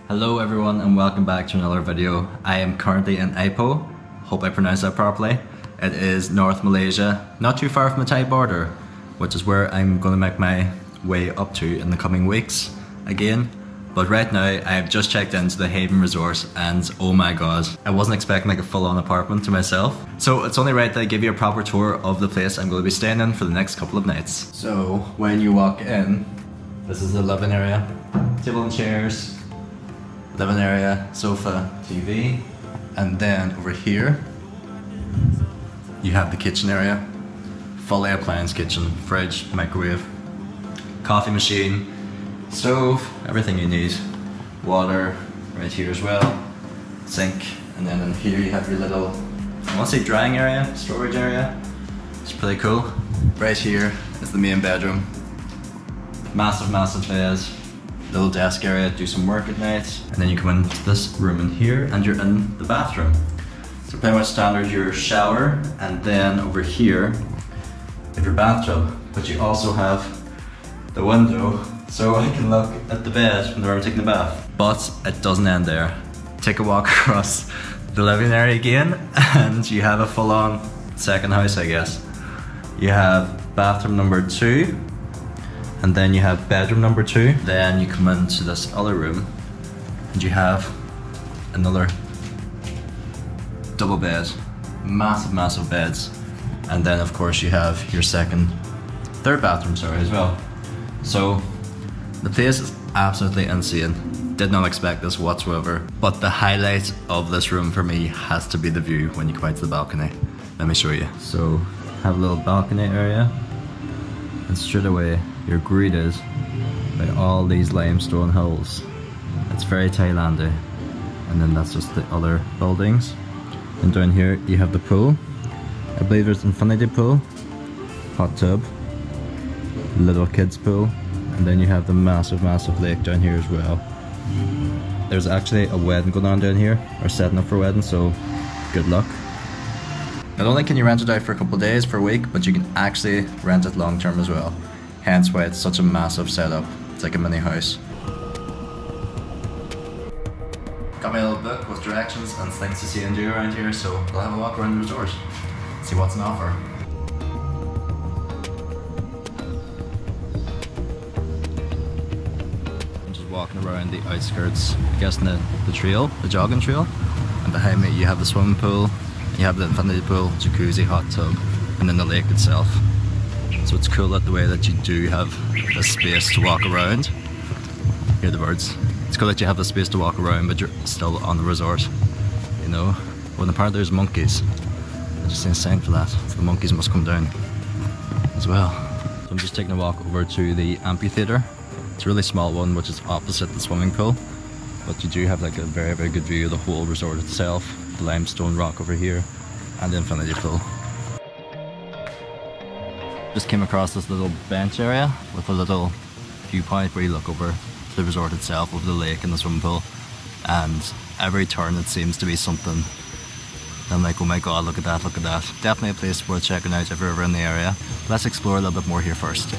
Hello everyone and welcome back to another video. I am currently in Ipoh, hope I pronounced that properly. It is North Malaysia, not too far from the Thai border, which is where I'm going to make my way up to in the coming weeks again. But right now I have just checked into the Haven Resort and oh my god, I wasn't expecting like a full-on apartment to myself. So it's only right that I give you a proper tour of the place I'm going to be staying in for the next couple of nights. So when you walk in, this is the living area, table and chairs, living area, sofa, TV, and then over here you have the kitchen area, fully appliance kitchen, fridge, microwave, coffee machine, stove, everything you need, water right here as well, sink, and then in here you have your little, I want to say drying area, storage area. It's pretty cool. Right here is the main bedroom, massive bed, little desk area, do some work at night, and then you come into this room in here and you're in the bathroom. So pretty much standard, your shower, and then over here you have your bathtub, but you also have the window so I can look at the bed when I'm taking a bath. But it doesn't end there. Take a walk across the living area again and you have a full-on second house, I guess. You have bathroom number 2, and then you have bedroom number 2. Then you come into this other room and you have another double bed, massive beds, and then of course you have your third bathroom, sorry, as well. So the place is absolutely insane. Did not expect this whatsoever, but the highlight of this room for me has to be the view when you come out to the balcony. Let me show you. So have a little balcony area, and straight away you're greeted by all these limestone hills. It's very Thailandy. And then that's just the other buildings. And down here you have the pool. I believe there's an infinity pool, hot tub, little kids pool, and then you have the massive lake down here as well. There's actually a wedding going on down here, or setting up for a wedding, so good luck. Not only can you rent it out for a couple of days, for a week, but you can actually rent it long term as well. Hence why it's such a massive setup. It's like a mini house. Got my little book with directions and things to see and do around here, so we'll have a walk around the resort, see what's on offer. I'm just walking around the outskirts, I guess the trail, the jogging trail, and behind me you have the swimming pool, you have the infinity pool, jacuzzi, hot tub, and then the lake itself. So it's cool that the way that you do have this space to walk around. Hear the birds. It's cool that you have the space to walk around, but you're still on the resort, you know. Well, apparently there's monkeys. I just seen a sign for that, so the monkeys must come down as well. So I'm just taking a walk over to the Amphitheater. It's a really small one, which is opposite the swimming pool, but you do have like a very good view of the whole resort itself, the limestone rock over here, and the infinity pool. Just came across this little bench area with a little viewpoint where you look over the resort itself, over the lake and the swimming pool, and every turn it seems to be something. I'm like, oh my god, look at that, look at that. Definitely a place worth checking out if you're ever in the area. Let's explore a little bit more here first.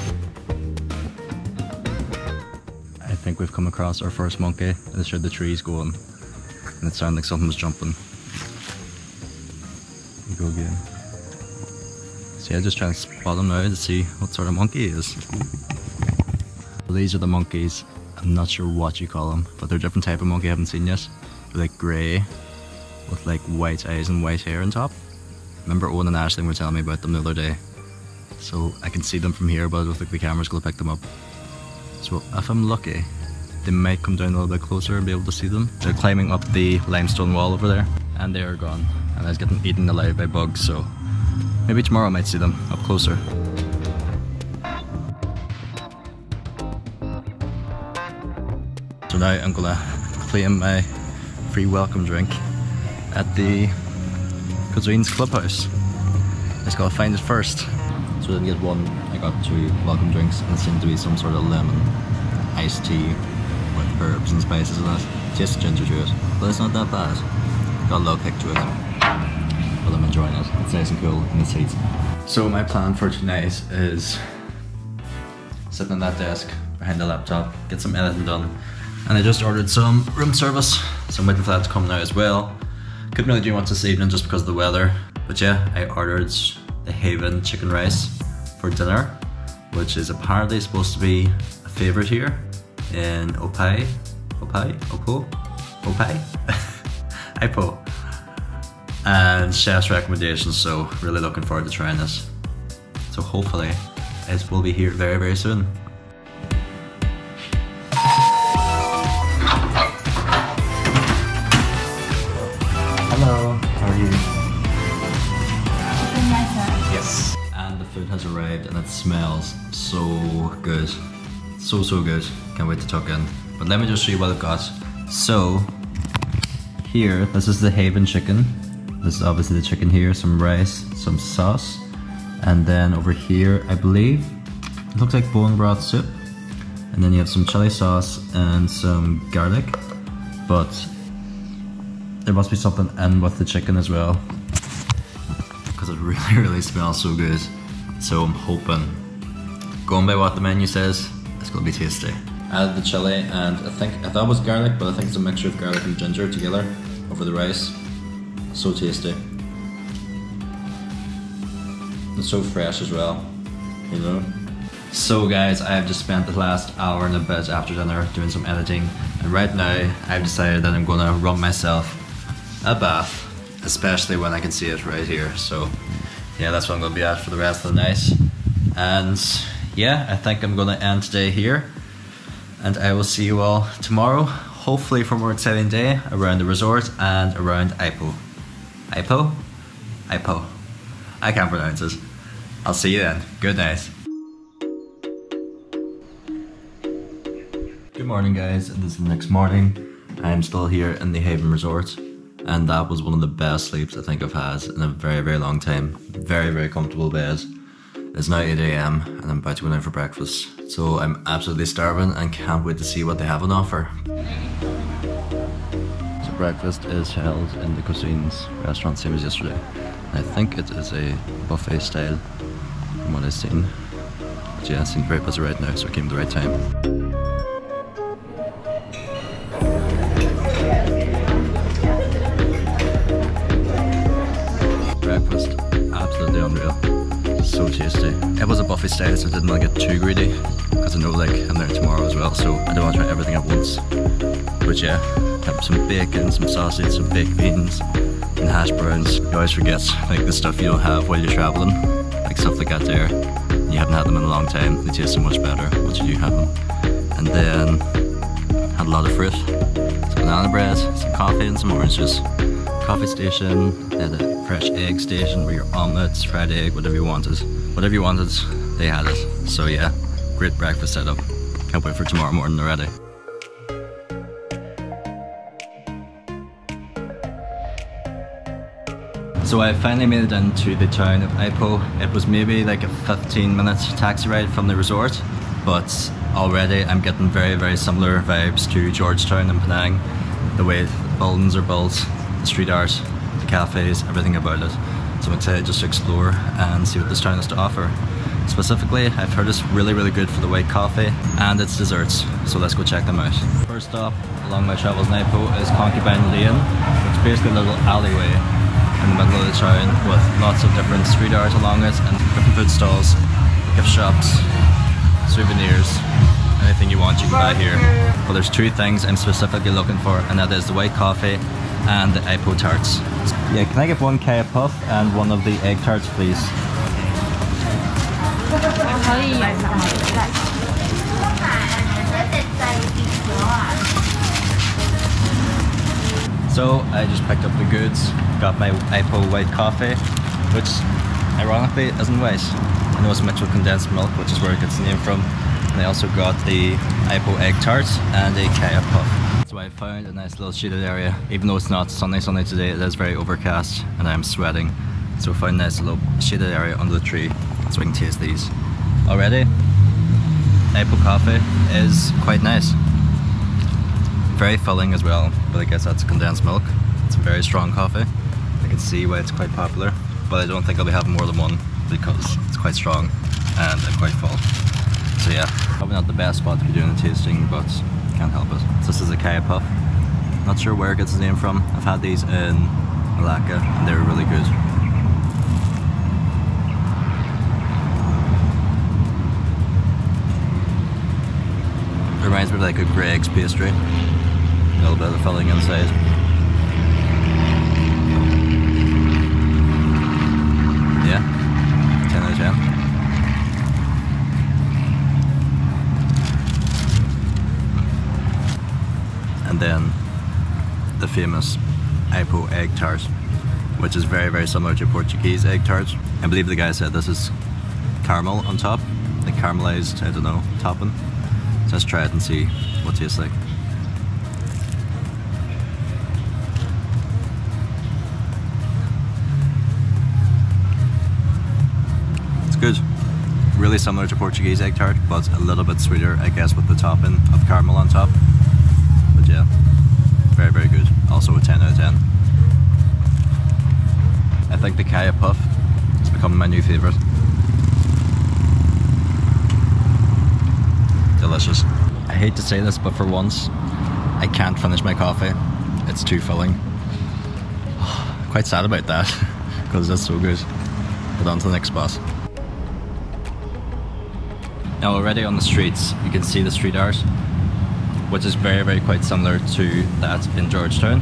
I think we've come across our first monkey. I just heard the trees going and it sounded like something was jumping. We go again. So yeah, just trying to spot him now to see what sort of monkey he is. These are the monkeys. I'm not sure what you call them, but they're a different type of monkey I haven't seen yet. They're like grey, with like white eyes and white hair on top. Remember Owen and Ashley were telling me about them the other day. So I can see them from here, but I don't think the camera's going to pick them up. So if I'm lucky, they might come down a little bit closer and be able to see them. They're climbing up the limestone wall over there, and they are gone. And I was getting eaten alive by bugs, so maybe tomorrow I might see them up closer. So now I'm gonna claim my free welcome drink at the Cuisine's Clubhouse. I just gotta find it first. So I didn't get one, I got 2 welcome drinks, and it seemed to be some sort of lemon iced tea with herbs and spices and that. Tastes ginger to it, but it's not that bad. Got a little kick to it, but I'm enjoying it. It's nice and cool in this heat. So my plan for tonight is sitting on that desk behind the laptop, get some editing done, And I just ordered some room service, so I'm waiting for that to come now as well. Couldn't really do much this evening just because of the weather. But yeah, I ordered the Haven chicken rice for dinner, which is apparently supposed to be a favourite here in Ipoh. And chef's recommendations, so really looking forward to trying this. So hopefully it will be here very, very soon. Hello, how are you? Yes. And the food has arrived and it smells so good. So good. Can't wait to tuck in. But let me just show you what I've got. So, here, this is the Haven chicken. This is obviously the chicken here, some rice, some sauce. And then over here, I believe, it looks like bone broth soup. And then you have some chili sauce and some garlic. But there must be something in with the chicken as well, because it really smells so good. So I'm hoping, going by what the menu says, it's gonna be tasty. I added the chili and I thought it was garlic, but I think it's a mixture of garlic and ginger together over the rice. So tasty. It's so fresh as well, you know. So guys, I have just spent the last hour and a bit after dinner doing some editing, and right now I've decided that I'm gonna run myself a bath, especially when I can see it right here. So yeah, that's what I'm gonna be at for the rest of the night. And yeah, I think I'm gonna end today here, and I will see you all tomorrow, hopefully for a more exciting day around the resort and around Ipoh. Ipoh? Ipoh. I can't pronounce it. I'll see you then. Good night. Good morning guys, and this is the next morning. I'm still here in the Haven Resort, and that was one of the best sleeps I think I've had in a very long time. Very comfortable bed. It's now 8 AM and I'm about to go down for breakfast. So I'm absolutely starving and can't wait to see what they have on offer. So breakfast is held in the Cuisine's restaurant, same as yesterday. I think it is a buffet style from what I've seen. But yeah, it seems very busy right now, so I came at the right time. Breakfast, absolutely unreal. So tasty. It was a buffet style, so I didn't want to get too greedy, because I know like I'm there tomorrow as well, so I don't want to try everything at once. But yeah, have some bacon, some sausage, some baked beans, and hash browns. You always forget like the stuff you don't have while you're traveling, like stuff like that there. You haven't had them in a long time. They taste so much better once you do have them. And then had a lot of fruit, some banana bread, some coffee, and some orange juice. Coffee station, they had a fresh egg station where your omelets, fried egg, whatever you wanted, they had it. So yeah, great breakfast setup. Can't wait for tomorrow morning already. So I finally made it into the town of Ipoh. It was maybe like a 15-minute taxi ride from the resort, but already I'm getting very similar vibes to Georgetown and Penang. The way the buildings are built, the street art, the cafes, everything about it. So I'm excited just to explore and see what this town has to offer. Specifically, I've heard it's really good for the white coffee and its desserts, so let's go check them out. First stop along my travels in Ipoh is Concubine Lane. It's basically a little alleyway in the middle of the town with lots of different street art along it and different food stalls, gift shops, souvenirs, anything you want you can buy here. But there's two things I'm specifically looking for, and that is the white coffee and the Ipoh tarts. Yeah, can I get one kaya puff and one of the egg tarts please? So I just picked up the goods, got my Ipoh white coffee, which ironically isn't white. I know it's mixed with condensed milk, which is where it gets the name from. And I also got the Ipoh egg tarts and a kaya puff. So I found a nice little shaded area, even though it's not sunny today, it is very overcast and I'm sweating. So I found a nice little shaded area under the tree so I can taste these. Already, Ipoh coffee is quite nice. Very filling as well, but I guess that's condensed milk. It's a very strong coffee. I can see why it's quite popular, but I don't think I'll be having more than one because it's quite strong and I'm quite full. So yeah, probably not the best spot to be doing a tasting, but can't help it. So this is a kaya puff. Not sure where it gets its name from. I've had these in Malacca and they're really good. It reminds me of like a Greg's pastry. A little bit of filling inside. Yeah, 10 out of 10. And then the famous Ipoh egg tart, which is very, very similar to Portuguese egg tart. I believe the guy said this is caramel on top, like caramelized, I don't know, topping. So let's try it and see what it tastes like. It's good. Really similar to Portuguese egg tart, but a little bit sweeter, I guess, with the topping of caramel on top. But yeah, very, very good. Also a 10 out of 10. I think the kaya puff is becoming my new favourite. Delicious. I hate to say this, but for once, I can't finish my coffee. It's too filling. Quite sad about that, because it's so good. But on to the next spot. Now already on the streets, you can see the street art, which is very, very quite similar to that in Georgetown.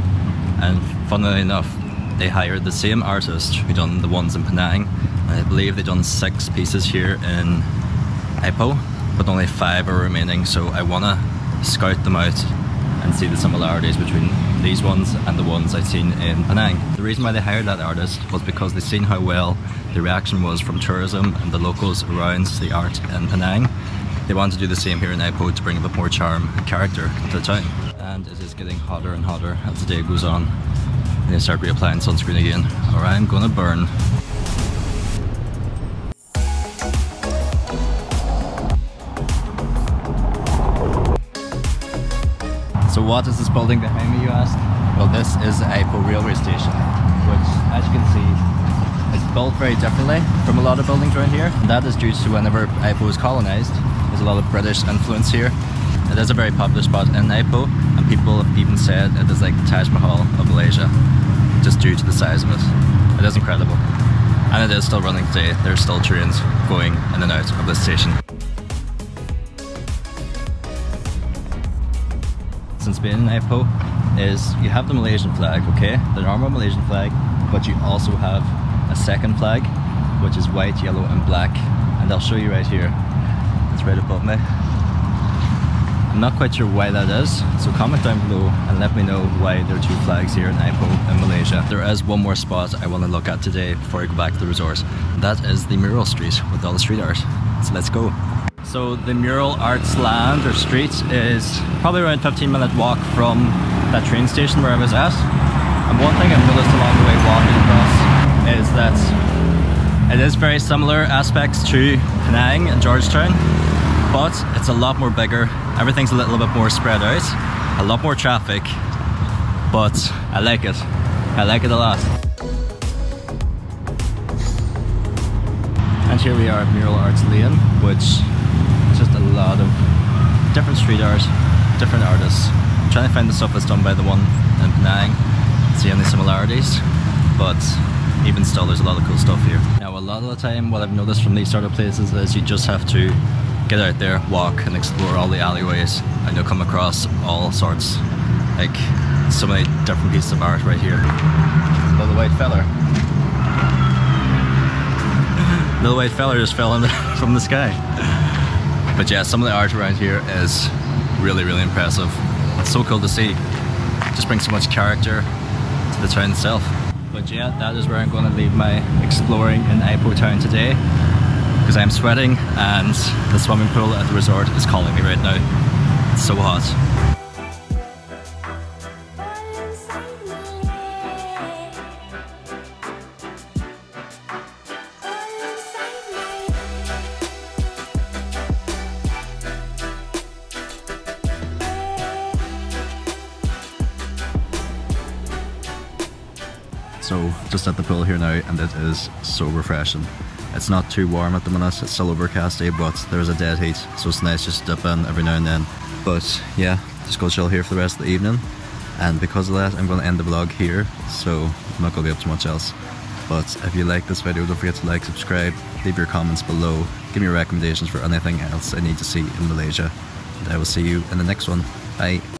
And funnily enough, they hired the same artist who done the ones in Penang. And I believe they've done 6 pieces here in Ipoh, but only 5 are remaining. So I wanna scout them out and see the similarities between these ones and the ones I've seen in Penang. The reason why they hired that artist was because they've seen how well the reaction was from tourism and the locals around the art in Penang. They wanted to do the same here in Ipoh to bring a bit more charm and character to the town. And it is getting hotter and hotter as the day goes on. I need to start reapplying sunscreen again, or I'm gonna burn. So what is this building behind me, you ask? Well, this is the Ipoh railway station, which, as you can see, is built very differently from a lot of buildings around here. And that is due to whenever Ipoh was colonised, there's a lot of British influence here. It is a very popular spot in Ipoh, and people have even said it is like the Taj Mahal of Malaysia, just due to the size of it. It is incredible. And it is still running today. There's still trains going in and out of this station. Since being in Ipoh is you have the Malaysian flag, okay? The normal Malaysian flag, but you also have a second flag, which is white, yellow and black. And I'll show you right here. It's right above me. I'm not quite sure why that is, so comment down below and let me know why there are 2 flags here in Ipoh in Malaysia. There is one more spot I want to look at today before I go back to the resort. That is the Mural Street with all the street art. So let's go. So the Mural Arts land or street is probably around 15-minute walk from that train station where I was at. And one thing I've noticed along the way walking across is that it is very similar aspects to Penang and Georgetown, but it's a lot more bigger. Everything's a little bit more spread out, a lot more traffic, but I like it. I like it a lot. And here we are at Mural Arts Lane, which is just a lot of different street art, different artists. I'm trying to find the stuff that's done by the one in Penang, see any similarities, but even still there's a lot of cool stuff here. Now a lot of the time what I've noticed from these sort of places is you just have to get out there, walk and explore all the alleyways, and you'll come across all sorts, like so many different pieces of art right here. Little white feather. Little white feather just fell from the sky. But yeah, some of the art around here is really, really impressive. It's so cool to see. It just brings so much character to the town itself. But yeah, that is where I'm going to leave my exploring in Ipoh town today, because I'm sweating and the swimming pool at the resort is calling me right now. It's so hot. So just at the pool here now, and it is so refreshing. It's not too warm at the minute, it's still overcast, but there's a dead heat, so it's nice just to dip in every now and then. But yeah, just go chill here for the rest of the evening. And because of that, I'm going to end the vlog here, so I'm not going to be up to much else. But if you like this video, don't forget to like, subscribe, leave your comments below, give me recommendations for anything else I need to see in Malaysia. And I will see you in the next one. Bye.